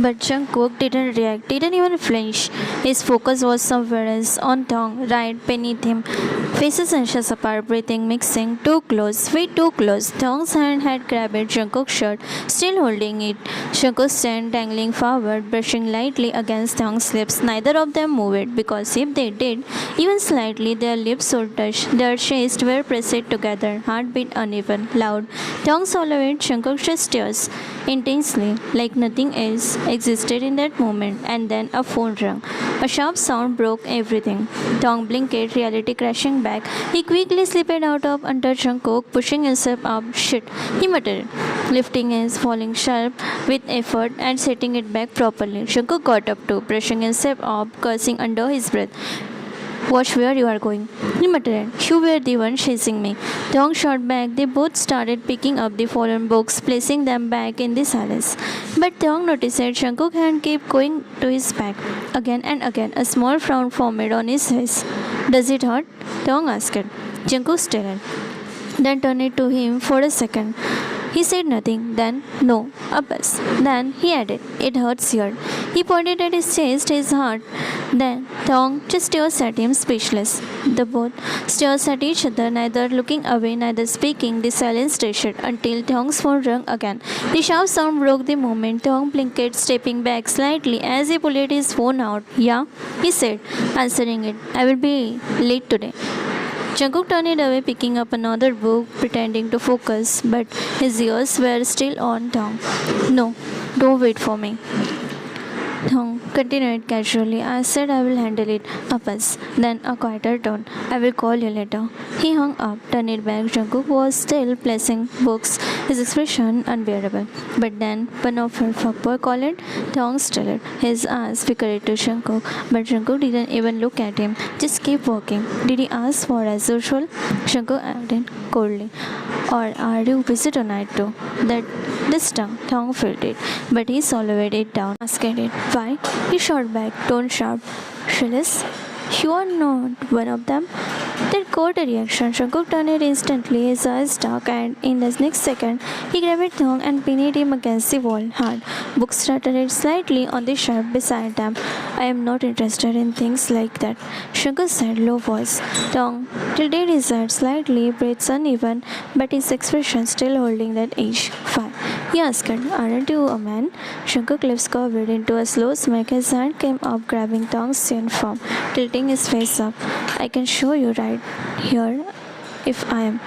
But Jungkook didn't react, didn't even flinch. His focus was somewhere else, on Thong, right beneath him. Faces inches apart, breathing, mixing, too close, way too close. Thong's hand had grabbed Jungkook's shirt, still holding it. Jungkook's hand dangling forward, brushing lightly against Thong's lips. Neither of them moved, because if they did, even slightly, their lips would touch. Their chests were pressed together, heartbeat uneven, loud. Thong swallowed Jungkook's tears intensely, like nothing else existed in that moment, and then a phone rang. A sharp sound broke everything. Thong blinked, reality crashing back. He quickly slipped out of under Jungkook, pushing himself up. Shit, he muttered, lifting his falling sharp with effort and setting it back properly. Jungkook got up too, brushing himself up, cursing under his breath. Watch where you are going, he muttered. You were the one chasing me. Thong shot back. They both started picking up the fallen books, placing them back in the silence. But Thong noticed that Jungkook's hand kept going to his back. Again and again, a small frown formed on his face. Does it hurt? Thong asked. Jungkook stared, then turned it to him for a second. He said nothing, then no, a buzz. Then he added, it hurts here. He pointed at his chest, his heart. Then Thong just stares at him, speechless. The both stares at each other, neither looking away, neither speaking. The silence stretched until Thong's phone rang again. The sharp sound broke the moment. Thong blinked, stepping back slightly as he pulled his phone out. Yeah, he said, answering it. I will be late today. Jungkook turned away, picking up another book, pretending to focus, but his ears were still on Thong. No, don't wait for me. Thong continued casually. I said I will handle it. A buzz. Then a quieter tone. I will call you later. He hung up, turned it back. Jungkook was still placing books, his expression unbearable. But then one of her fuckboy called. Thong started. His eyes flickered to Jungkook, but Jungkook didn't even look at him. Just keep walking. Did he ask for as usual? Jungkook added coldly. Or are you busy tonight too? That this tongue, Thong felt it, but he swallowed it down, asked it. Why? He shot back, tone sharp. Phyllis, you are not one of them. That got a reaction. Jungkook turned it instantly, his eyes dark, and in the next second, he grabbed Thong and pinned him against the wall hard. Books stuttered slightly on the shelf beside them. I am not interested in things like that, Jungkook said, low voice. Thong tilted his head slightly, breaths uneven, but his expression still holding that edge. Fine. He asked, aren't you a man? Jungkook's lips curved into a slow smirk. His hand came up, grabbing Thong's chin firm, tilting his face up. I can show you right here if I am.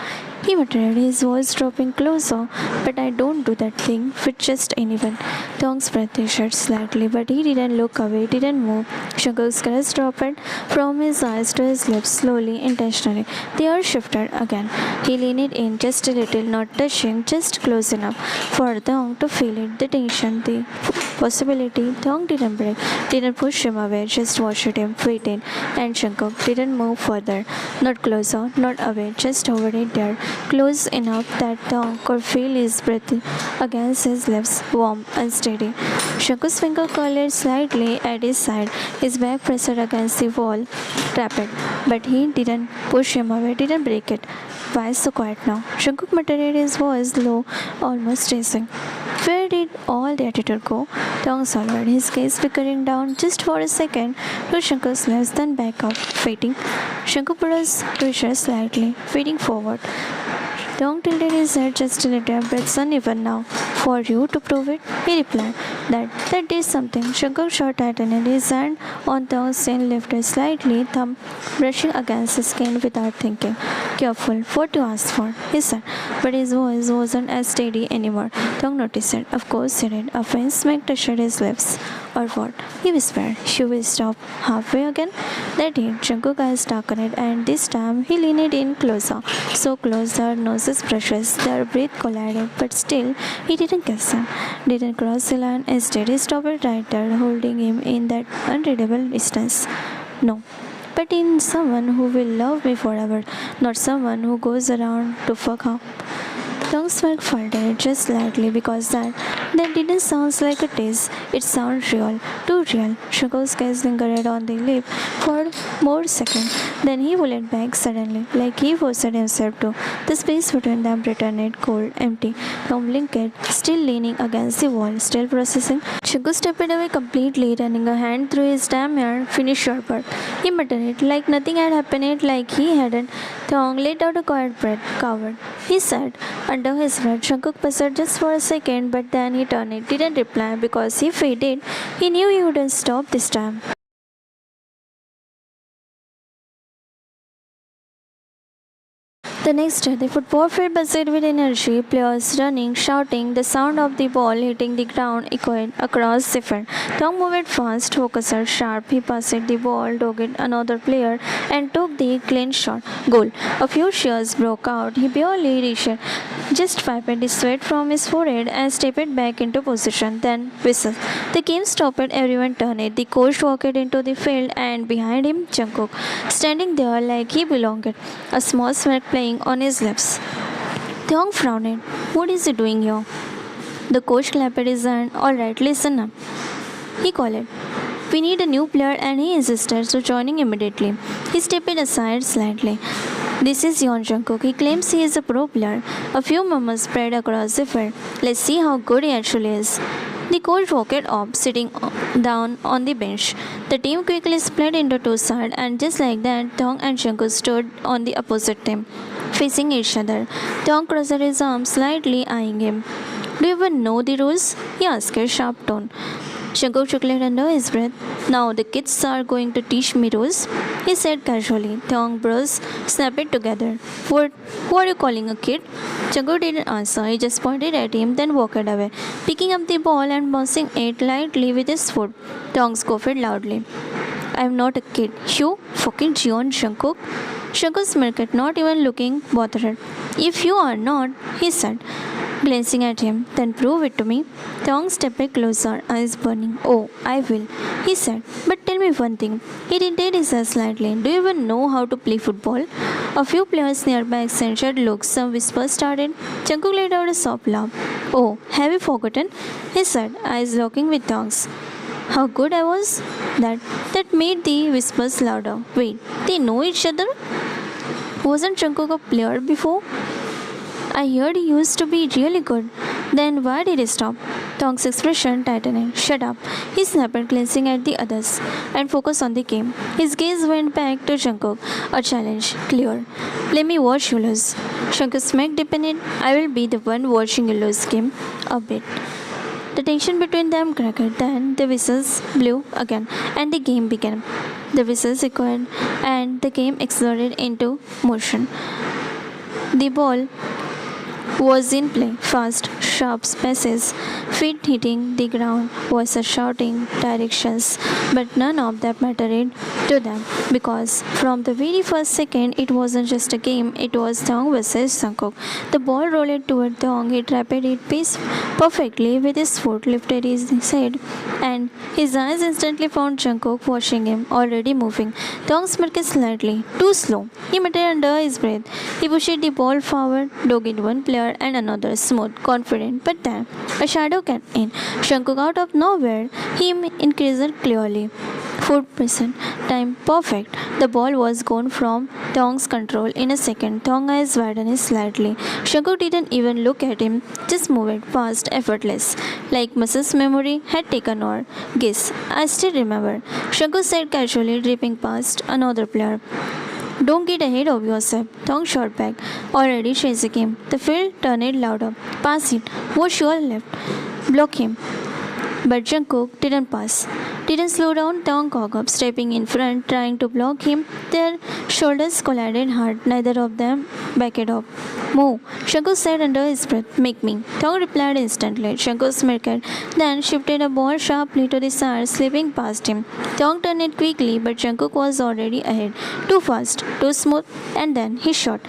He muttered, his voice dropping closer. But I don't do that thing with just anyone. Thong's breath shut slightly, but he didn't look away, didn't move. Jungkook's gaze dropped from his eyes to his lips, slowly, intentionally. The earth shifted again. He leaned in just a little, not touching, just close enough for Thong to feel it, the tension, the possibility. Thong didn't break, didn't push him away, just watched him, waited, and Jungkook didn't move further. Not closer, not away, just over it there, close enough that Thong could feel his breath against his lips, warm, unsteady. Jungkook's finger curled slightly at his side, his back pressed against the wall, trapped. But he didn't push him away, didn't break it. Why so quiet now? Jungkook muttered, his voice low, almost racing. Where did all the attitude go? Thong swallowed, his gaze flickering down just for a second to Jungkook's lips, then back up, waiting. Jungkook put his pressure slightly, feeding forward. Thong tilted his head just a little, breaths uneven now. For you to prove it, he replied. That did something. Jungkook shot tightened, his hand on Thong's chin lifted slightly, thumb brushing against his skin without thinking. Careful, what you asked for, he said, but his voice wasn't as steady anymore. Thong noticed it. Of course he did. A faint smack touched his lips. Or what? He whispered. You will stop halfway again? That did. Jungkook's eyes darkened, and this time he leaned in closer. So close their noses brushed, their breath collided, but still he didn't kiss him, didn't cross the line. Instead, he stopped right there, holding him in that unreadable distance. No, but in someone who will love me forever, not someone who goes around to fuck up. Tongue's smirk faltered just slightly because that didn't sound like a tease. It sounded real, too real. Shuko's gaze lingered on the lip for more seconds. Then he pulled back suddenly, like he forced himself to. The space between them returned cold, empty. Tom blinked, still leaning against the wall, still processing. Shuko stepped away completely, running a hand through his damn hair. Finish your part. He muttered it like nothing had happened, like he hadn't. Thong let out a quiet breath, coward. He said, under his breath. Jungkook paused just for a second, but then he turned it, didn't reply because if he did, he knew he wouldn't stop this time. The next day, the football field buzzed with energy, players running, shouting, the sound of the ball hitting the ground echoed across the field. Thong moved fast, focused, sharp. He passed the ball, dogged another player, and took the clean shot. Goal. A few cheers broke out. He barely reached, just wiped the sweat from his forehead and stepped back into position. Then whistle. The game stopped. Everyone turned. The coach walked into the field, and behind him, Jungkook, standing there like he belonged, a small smirk playing on his lips. Thong frowned. What is he doing here? The coach clapped his hand. Alright, listen up. He called. We need a new player, and he insisted, so joining immediately. He stepped aside slightly. This is Yeon Jungkook. He claims he is a pro player. A few murmurs spread across the field. Let's see how good he actually is. The coach walked up, sitting down on the bench. The team quickly split into two sides, and just like that, Thong and Jungkook stood on the opposite team, facing each other. Thong crossed his arms, slightly eyeing him. Do you even know the rules? He asked in a sharp tone. Jungkook chuckled under his breath. Now the kids are going to teach me rules, he said casually. Thong brows snapped together. What? Who are you calling a kid? Jungkook didn't answer. He just pointed at him, then walked away, picking up the ball and bouncing it lightly with his foot. Thong scoffed loudly. I'm not a kid. You fucking Jeon Jungkook. Jungkook smirked, not even looking bothered. If you are not, he said, glancing at him, then prove it to me. Thong stepped closer, eyes burning. Oh, I will, he said. But tell me one thing. He tilted his head slightly. Do you even know how to play football? A few players nearby exchanged looks. Some whispers started. Jungkook let out a soft laugh. Oh, have you forgotten? He said, eyes locking with Thong's. How good I was? That made the whispers louder. Wait, they know each other? Wasn't Jungkook a player before? I heard he used to be really good. Then why did he stop? Thong's expression tightened. Shut up. He snapped, glancing at the others, and focused on the game. His gaze went back to Jungkook. A challenge. Clear. Let me watch you lose. Jungkook smacked deep in it. I will be the one watching you lose, Kim. A bit. The tension between them crackled. Then the whistles blew again, and the game began. The whistles echoed, and the game exploded into motion. The ball was in play. Fast, sharp passes, feet hitting the ground, voices shouting directions, but none of that mattered to them because from the very first second it wasn't just a game, it was Thong versus Jungkook. The ball rolled toward Thong, he trapped it perfectly with his foot, lifted his head, and his eyes instantly found Jungkook watching him, already moving. Thong smirked slightly, too slow. He muttered under his breath. He pushed the ball forward, dogged one player and another, smooth, confident, but then a shadow came in. Jungkook out of nowhere, him increased clearly. 4% time perfect. The ball was gone from Thong's control in a second. Thong's eyes widened slightly. Jungkook didn't even look at him, just moved fast, effortless, like muscles memory had taken over. Guess, I still remember. Jungkook said casually, dripping past another player. Don't get ahead of yourself. Thong shot back, already chasing him. The field turned louder. Pass it. Watch your left. Block him. But Jungkook didn't pass. Didn't slow down. Thong cocked up, stepping in front, trying to block him. Their shoulders collided hard. Neither of them backed up. Move, Jungkook said under his breath. Make me. Thong replied instantly. Jungkook smirked, then shifted a ball sharply to the side, slipping past him. Thong turned it quickly, but Jungkook was already ahead. Too fast, too smooth, and then he shot.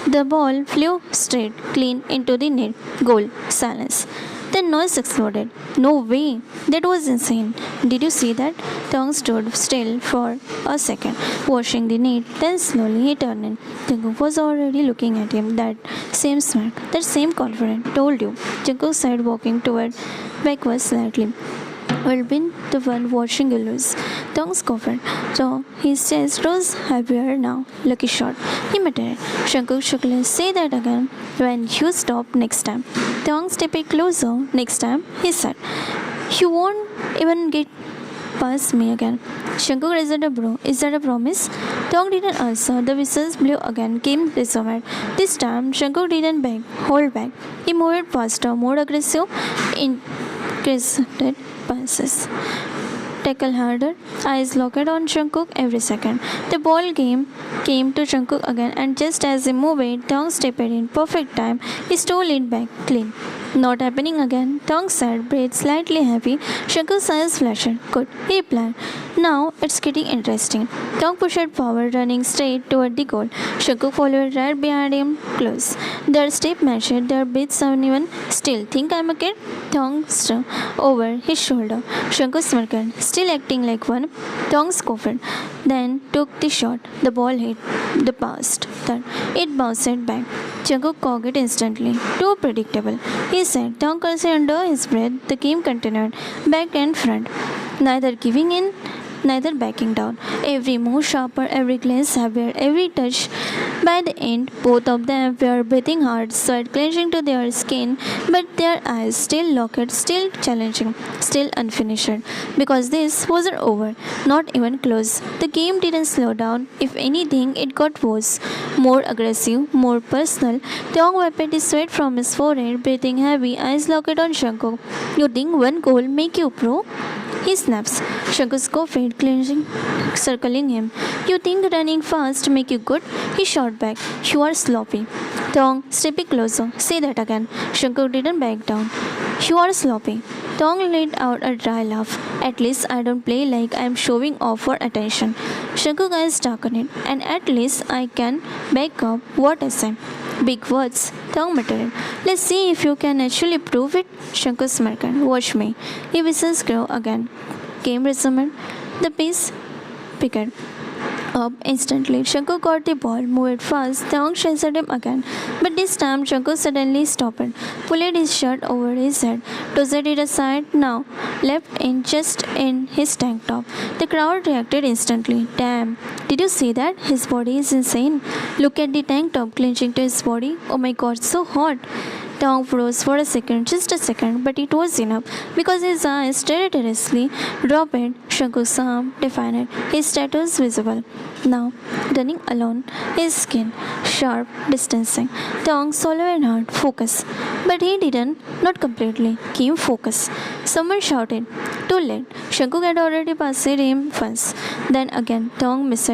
The ball flew straight, clean into the net. Goal. Silence. The noise exploded. No way! That was insane. Did you see that? Tong stood still for a second, watching the net. Then slowly he turned in. Jungkook was already looking at him. That same smile, that same confidence. Told you. Jungkook said, walking toward backwards slightly. Will be the one watching you lose. Tong's coughed. So his chest rose heavier now. Lucky shot. He muttered. Jungkook shook his. Say that again when you stop next time. Tong stepped closer. Next time, he said. You won't even get past me again. Jungkook raised a brow. Is that a promise? Tong didn't answer. The whistles blew again. Came resumed. This time, Jungkook didn't beg. Hold back. He moved faster, more aggressive, increased passes. Tackle harder. Eyes locked on Jungkook every second. The ball game came to Jungkook again, and just as he moved it, Tong stepped in perfect time. He stole it back clean. Not happening again. Tong said, breath slightly heavy. Jungkook's eyes flashed. Good. He planned. Now it's getting interesting. Tong pushed forward, running straight toward the goal. Jungkook followed right behind him, close. Their step matched, their beats uneven. Still, think I'm a kid? Tong stood over his shoulder. Jungkook smirked, still acting like one. Tong scoffed, then took the shot. The ball hit the post. Then it bounced back. Jungkook caught it instantly. Too predictable. He said. Tong cursed under his breath. The game continued, back and front. Neither giving in, neither backing down. Every move sharper, every glance heavier, every touch. By the end, both of them were breathing hard, sweat clenching to their skin, but their eyes still locked, still challenging, still unfinished. Because this wasn't over, not even close. The game didn't slow down. If anything, it got worse. More aggressive, more personal. Tong wiped the sweat from his forehead, breathing heavy, eyes locked on Jungkook. You think one goal make you pro? He snaps. Jungkook's coughed, clenching, circling him. You think running fast make you good? He shot back. You are sloppy. Tong, stepping closer. Say that again. Jungkook didn't back down. You are sloppy. Tong let out a dry laugh. At least I don't play like I'm showing off for attention. Jungkook's eyes darkened. And at least I can back up what I say. Big words. Tong muttered. Let's see if you can actually prove it. Jungkook smirked. Watch me. He whistles grew again. Game resumed. The pace picked up instantly. Jungkook got the ball, moved fast. Tong chased him again. But this time, Jungkook suddenly stopped, pulled his shirt over his head, tossed it aside, now left in just in his tank top. The crowd reacted instantly. Damn, did you see that? His body is insane. Look at the tank top clenching to his body. Oh my god, so hot. Tong froze for a second, just a second, but it was enough because his eyes territoriously dropped. Jungkook's arm defined, his status visible. Now, running alone, his skin sharp, distancing. Tong swallowed hard, focus. But he didn't, not completely, came focus. Someone shouted, too late. Jungkook had already passed him once. Then again, Tong missed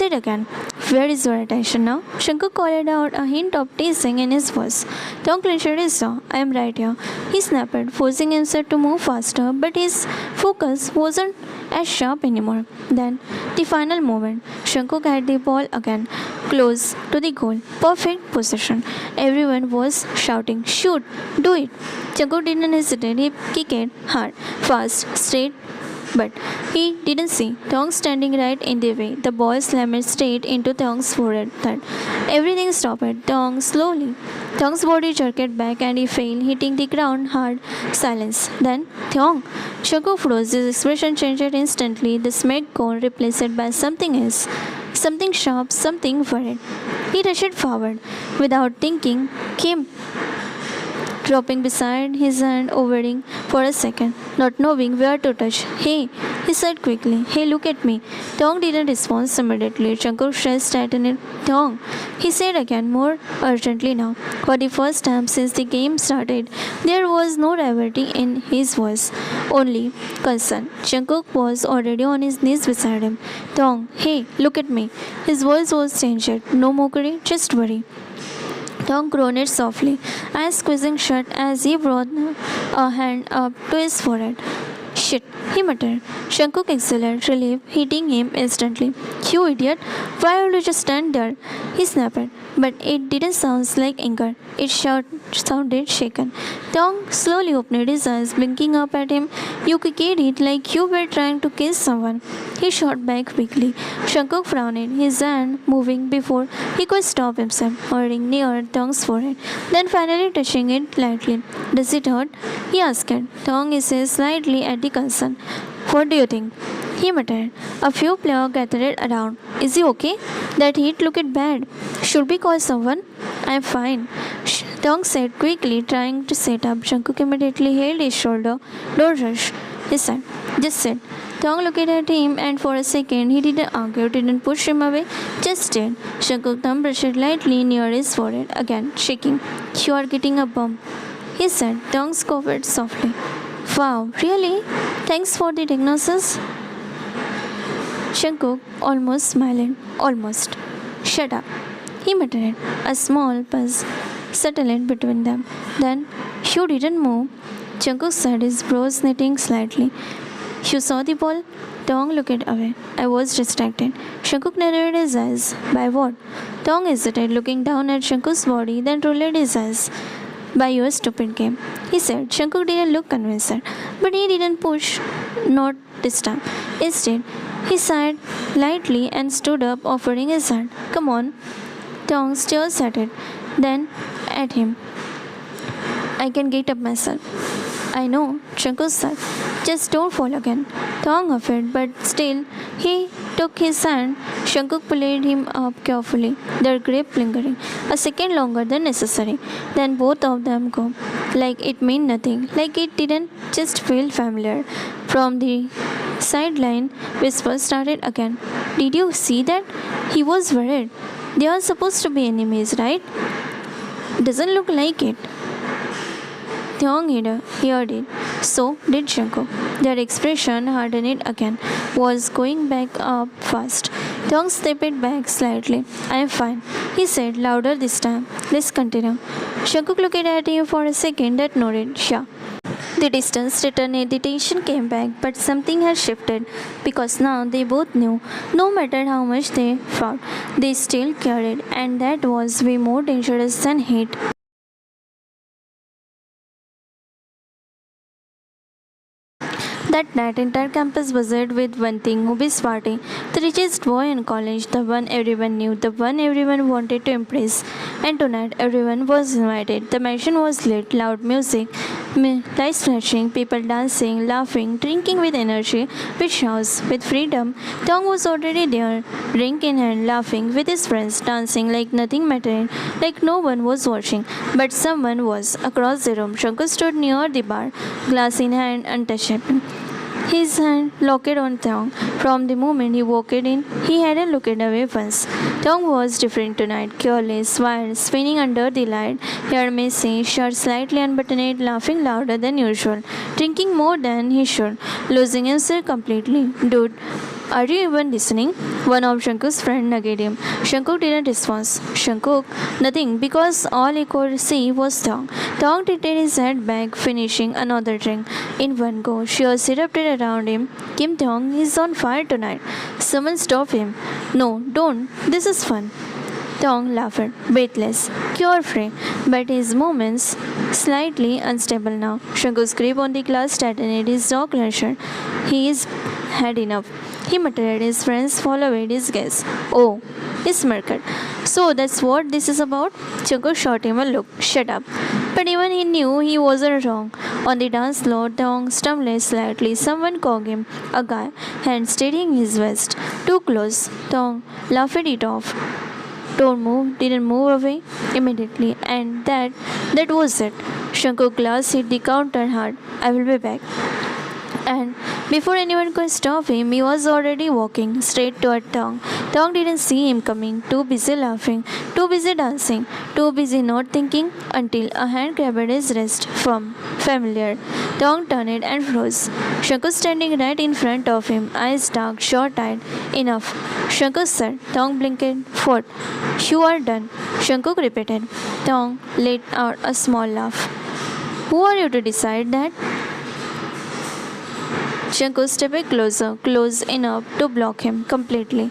again. Where is your attention now? Jungkook called out, a hint of teasing in his voice. Tong clenched his jaw. I am right here. He snapped, forcing himself to move faster, but his focus wasn't as sharp anymore. Then, the final moment, Jungkook had the ball again, close to the goal. Perfect position. Everyone was shouting, shoot, do it. Jungkook didn't hesitate. He kicked it hard, fast, straight. But he didn't see Tong standing right in the way. The ball slammed straight into Tong's forehead. Third. Everything stopped. Tong slowly. Tong's body jerked back and he fell, hitting the ground hard. Silence. Then Tong. Jungkook froze. His expression changed instantly. The smack gone, replaced by something else. Something sharp, something worried. He rushed forward. Without thinking, came dropping beside his hand, overing for a second, not knowing where to touch. Hey, he said quickly. Hey, look at me. Tong didn't respond immediately. Jungkook's chest tightened. Tong, he said again, more urgently now. For the first time since the game started, there was no rivalry in his voice, only concern. Jungkook was already on his knees beside him. Tong, hey, look at me. His voice was changed. No mockery, just worry. Tong groaned softly, eyes squeezing shut as he brought a hand up to his forehead. Shit, he muttered. Shankuk exhaled, relief hitting him instantly. You idiot! Why would you just stand there? He snapped. But it didn't sound like anger. It sounded shaken. Tong slowly opened his eyes, blinking up at him. You kicked it like you were trying to kill someone. He shot back quickly. Shankuk frowned, his hand moving before he could stop himself, hovering near Tong's forehead, then finally touching it lightly. Does it hurt? He asked. Tong hissed slightly at the concern. What do you think? He muttered. A few players gathered around. Is he okay? That heat looked bad. Should we call someone? I'm fine. Tong said quickly, trying to sit up. Shankuk immediately held his shoulder. Don't rush, he said. Just sit. Tong looked at him, and for a second he didn't argue, didn't push him away, just stared. Shankuk thumb brushed lightly near his forehead, again shaking. You are getting a bump, he said. Tong coughed softly. Wow, really? Thanks for the diagnosis. Shankuk almost smiled. Almost. Shut up, he muttered. A small buzz settled between them. Then, you didn't move. Shankuk said, his brows knitting slightly. You saw the ball? Tong looked away. I was distracted. Shankuk narrowed his eyes. By what? Tong hesitated, looking down at Shankuk's body, then rolled his eyes. By your stupid game, he said. Shankuk didn't look convinced, but he didn't push. Not this time. Instead, he sighed lightly and stood up, offering his hand. Come on. Tong stared at it, then at him. I can get up myself. I know, Shankuk said. Just don't fall again. Tong huffed, but still, he took his hand. Shankuk pulled him up carefully, their grip lingering a second longer than necessary. Then both of them go, like it meant nothing, like it didn't just feel familiar. From the sideline, whispers started again. Did you see that? He was worried. They are supposed to be enemies, right? Doesn't look like it. Tong heard it. So did Shankuk. Their expression hardened again, was going back up fast. Tong stepped back slightly. I am fine, he said louder this time. Let's continue. Shankuk looked at him for a second, that nodded. Yeah. The distance returned, the tension came back, but something had shifted because now they both knew no matter how much they fought, they still cared, and that was way more dangerous than hate. That night, entire campus buzzed with one thing, Hubis party. The richest boy in college, the one everyone knew, the one everyone wanted to impress. And tonight, everyone was invited. The mansion was lit, loud music, lights flashing, people dancing, laughing, drinking with energy, with shouts, with freedom. Tong was already there, drink in hand, laughing with his friends, dancing like nothing mattered, like no one was watching. But someone was. Across the room, Shankar stood near the bar, glass in hand, untouchable. His hand locked on Tong. From the moment he walked in, he hadn't looked away once. Tong was different tonight, careless, wild, spinning under the light, hair messy, shirt slightly unbuttoned, laughing louder than usual, drinking more than he should, losing himself completely. Dude, are you even listening? One of Shankuk's friends nudged him. Shankuk didn't respond. Shankuk, nothing, because all he could see was Tong. Tong tilted his head back, finishing another drink. In one go, cheers erupted around him. Kim Tong is on fire tonight. Someone stop him. No, don't. This is fun. Tong laughed, breathless, carefree, but his movements slightly unstable now. Shankuk's grip on the glass tightened, his jaw clenched. He is had enough. He muttered. His friends followed his gaze. Oh, he smirked. So that's what this is about? Shankuk shot him a look. Shut up. But even he knew he wasn't wrong. On the dance floor, Tong stumbled slightly. Someone caught him. A guy, hand steadying his vest. Too close. Tong laughed it off. Don't move, didn't move away immediately, and that was it. Shankuk glass hit the counter hard. I will be back. And before anyone could stop him, he was already walking straight toward Tong. Tong didn't see him coming, too busy laughing, too busy dancing, too busy not thinking, until a hand grabbed his wrist, firm, familiar. Tong turned and froze. Shankuk standing right in front of him, eyes dark, short-eyed. Enough, Shankuk said. Tong blinked. What? You are done, Shankuk repeated. Tong let out a small laugh. Who are you to decide that? Jungkook stepped closer, close enough to block him completely.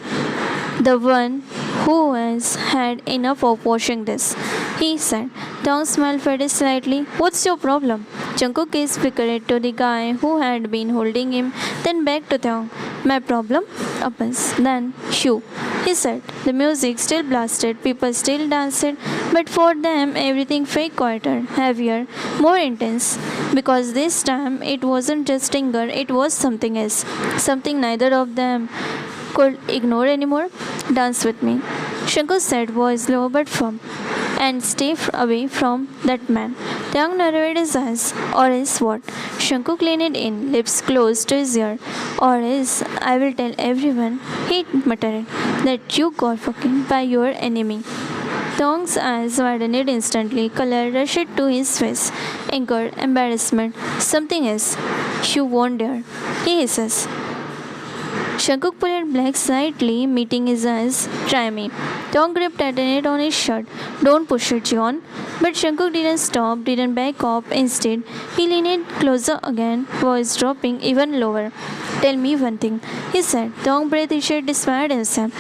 The one who has had enough of watching this, he said. Tong's smile faded slightly. What's your problem? Jungkook gazed flickered to the guy who had been holding him, then back to Tong. My problem? Uppers. Then, shoo, he said. The music still blasted, people still danced, but for them everything felt quieter, heavier, more intense. Because this time it wasn't just anger, it was something else. Something neither of them could ignore anymore. Dance with me, Shankar said, voice low but firm. And stay away from that man. Tang narrowed his eyes. Or else what? Shankar leaned in, lips close to his ear. Or else I will tell everyone, he muttered, that you got fucking by your enemy. Tong's eyes widened instantly, color rushed to his face. Anger, embarrassment, something else. You won't dare. He hisses. Shankuk pulled back slightly, meeting his eyes. Try me. Tong gripped at it on his shirt. Don't push it, John. But Shankuk didn't stop, didn't back off. Instead, he leaned closer again, voice dropping even lower. Tell me one thing, he said. Tong breathed issued despite himself.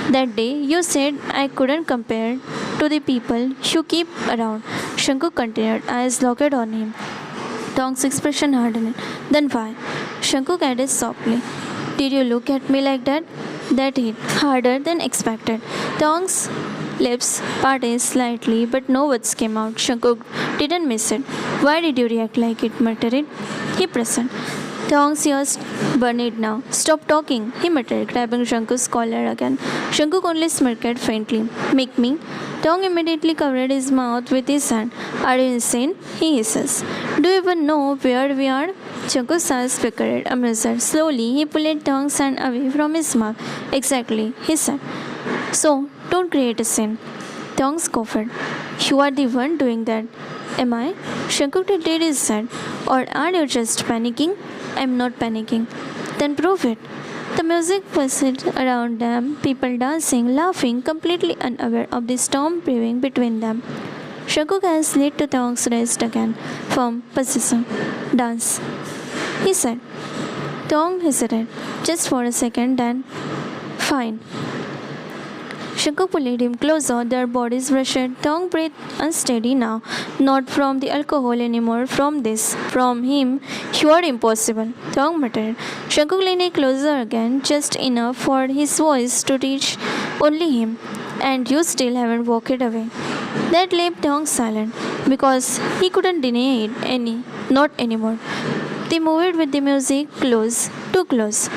That day, you said I couldn't compare to the people you keep around. Shankuk continued, eyes locked on him. Tong's expression hardened. Then why? Shankuk added softly. Did you look at me like that? That hit harder than expected. Tong's lips parted slightly, but no words came out. Shankuk didn't miss it. Why did you react like it? Muttered. He pressed. Tong's ears burned now. Stop talking, he muttered, grabbing Shankuk's collar again. Shankuk only smirked faintly. Make me? Tong immediately covered his mouth with his hand. Are you insane? He hisses. Do you even know where we are? Shankuk's eyes flickered, amused. Slowly, he pulled Tong's hand away from his mouth. Exactly, he said. So, don't create a scene. Tong scoffed. You are the one doing that. Am I? Shankuk did his head. Or are you just panicking? I'm not panicking. Then prove it. The music pulsed around them, people dancing, laughing, completely unaware of the storm brewing between them. Shankuk has slid to Tong's wrist again. Firm, position. Dance. He said. Tong hesitated. Just for a second, then. Fine. Shankuk pulled him closer, their bodies brushed. Tong breathed unsteady now, not from the alcohol anymore, from this, from him. You are impossible, Tong muttered. Shankuk leaned closer again, just enough for his voice to reach only him. And you still haven't walked away. That left Tong silent, because he couldn't deny it not anymore. They moved with the music close, too close.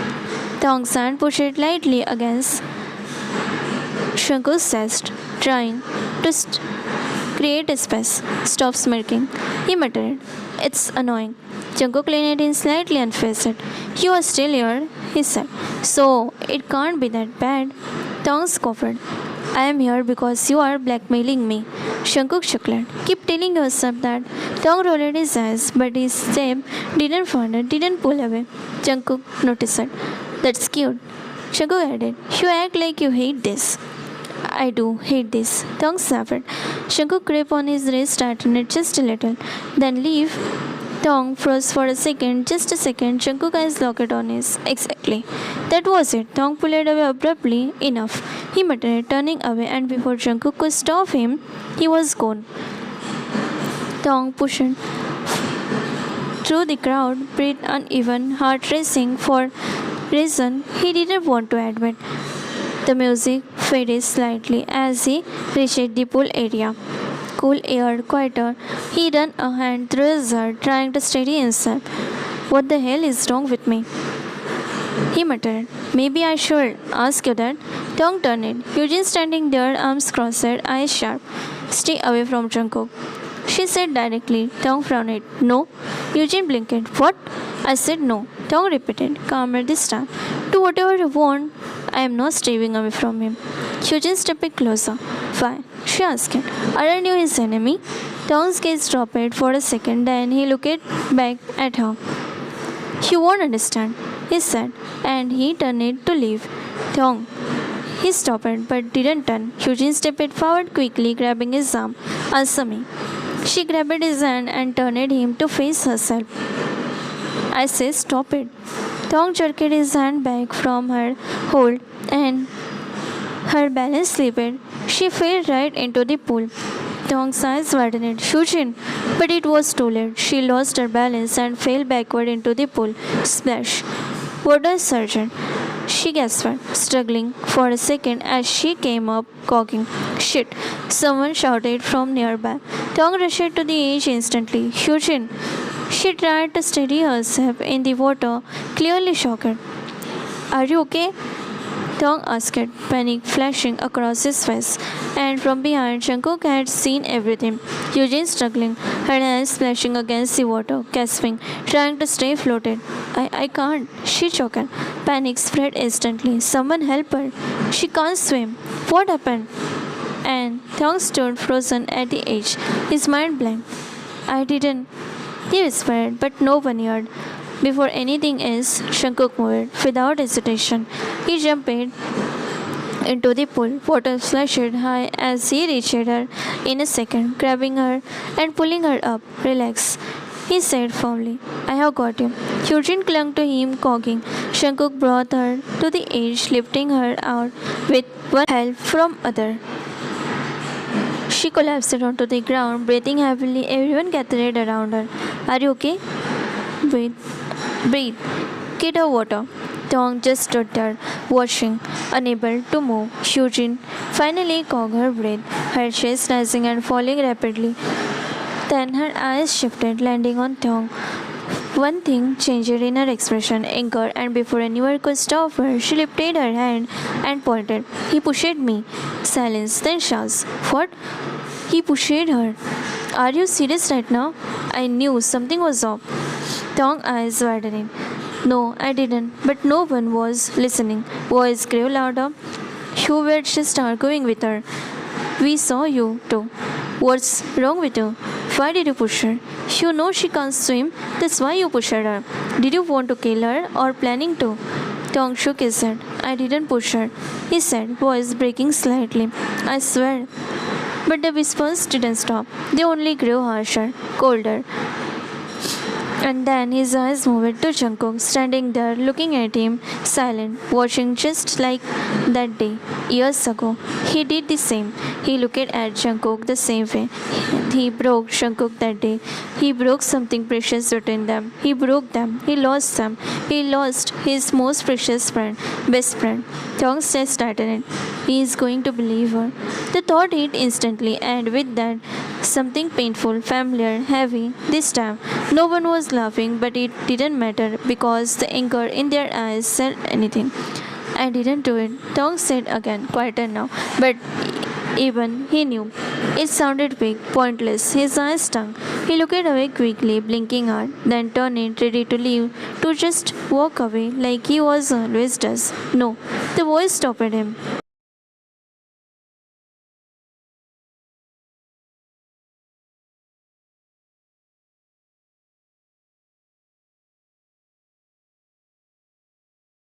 Tong's hand pushed it lightly against Shankuk's chest, trying to create a space. Stop smirking, he muttered. It's annoying. Shankuk leaned in slightly and faced it. You are still here, he said. So, it can't be that bad. Tong scoffed. I am here because you are blackmailing me. Shankuk chuckled. Keep telling yourself that. Tong rolled his eyes, but his step didn't fall, didn't pull away. Shankuk noticed. That's cute. Shankuk added. You act like you hate this. I do hate this. Tong snapped. Shankuk grip on his wrist, tightened it just a little. Then leave. Tong froze for a second, just a second. Shankuk eyes locked on his. Exactly. That was it. Tong pulled away abruptly. Enough. He muttered, turning away, and before Shankuk could stop him, he was gone. Tong pushed through the crowd, breathing uneven, heart racing for reason he didn't want to admit. The music faded slightly as he reached the pool area. Cool air, quieter. He ran a hand through his hair, trying to steady himself. What the hell is wrong with me? He muttered. Maybe I should ask you that. Tong turned. Eugene standing there, arms crossed, eyes sharp. Stay away from Shankuk, she said directly. Tong frowned. No. Eugene blinked. What? I said no. Tong repeated, calmer this time. Do whatever you want. I am not straying away from him. Eugene stepped closer. Why? She asked. Aren't you his enemy? Tong's gaze dropped for a second, then he looked back at her. You won't understand, he said, and he turned to leave. Tong. He stopped but didn't turn. Eugene stepped forward quickly, grabbing his arm. Answer me. She grabbed his hand and turned him to face herself. I say stop it. Tong jerked his hand back from her hold and her balance slipped. She fell right into the pool. Tong's eyes widened. Shujin! But it was too late. She lost her balance and fell backward into the pool. Splash! Water surged. She gasped, struggling for a second as she came up, coughing. Shit! Someone shouted from nearby. Tong rushed to the edge instantly. Shujin! She tried to steady herself in the water, clearly shocked. Are you okay? Tong asked, panic flashing across his face. And from behind, Jungkook had seen everything. Eugene struggling, her hands splashing against the water, gasping, trying to stay floated. I can't. She choked. Panic spread instantly. Someone help her. She can't swim. What happened? And Tong stood frozen at the edge, his mind blank. I didn't. He whispered, but no one heard. Before anything else, Jungkook moved without hesitation. He jumped into the pool. Water splashed high as he reached her in a second, grabbing her and pulling her up. Relax, he said firmly. I have got you. Hyujin clung to him, coughing. Jungkook brought her to the edge, lifting her out with one help from other. She collapsed onto the ground, breathing heavily. Everyone gathered around her. Are you okay? Breathe. Breathe. Get her water. Tong just stood there, watching, unable to move. Hyujin finally caught her breath, her chest rising and falling rapidly. Then her eyes shifted, landing on Tong. One thing changed in her expression, anger, and before anyone could stop her, she lifted her hand and pointed. He pushed me. Silence, then shouts. What? He pushed her. Are you serious right now? I knew something was off. Tong eyes widening. No, I didn't, but no one was listening. Voice grew louder. You were just arguing with her. We saw you too. What's wrong with you? Why did you push her? You know she can't swim, that's why you pushed her. Did you want to kill her or planning to? Tong shook his head. I didn't push her, he said, voice breaking slightly. I swear. But the whispers didn't stop. They only grew harsher, colder. And then his eyes moved to Jungkook, standing there looking at him, silent, watching just like that day, years ago. He did the same. He looked at Jungkook the same way. He broke Jungkook that day. He broke something precious between them. He broke them. He lost them. He lost his most precious friend, best friend. Tong's chest tightened. He is going to believe her. The thought hit instantly, and with that, something painful, familiar, heavy. This time, no one was laughing, but it didn't matter because the anger in their eyes said anything. I didn't do it, Tong said again, quieter now, but even he knew. It sounded weak, pointless. His eyes stung. He looked away quickly, blinking hard, then turned ready to leave, to just walk away like he was always does. No, the voice stopped him.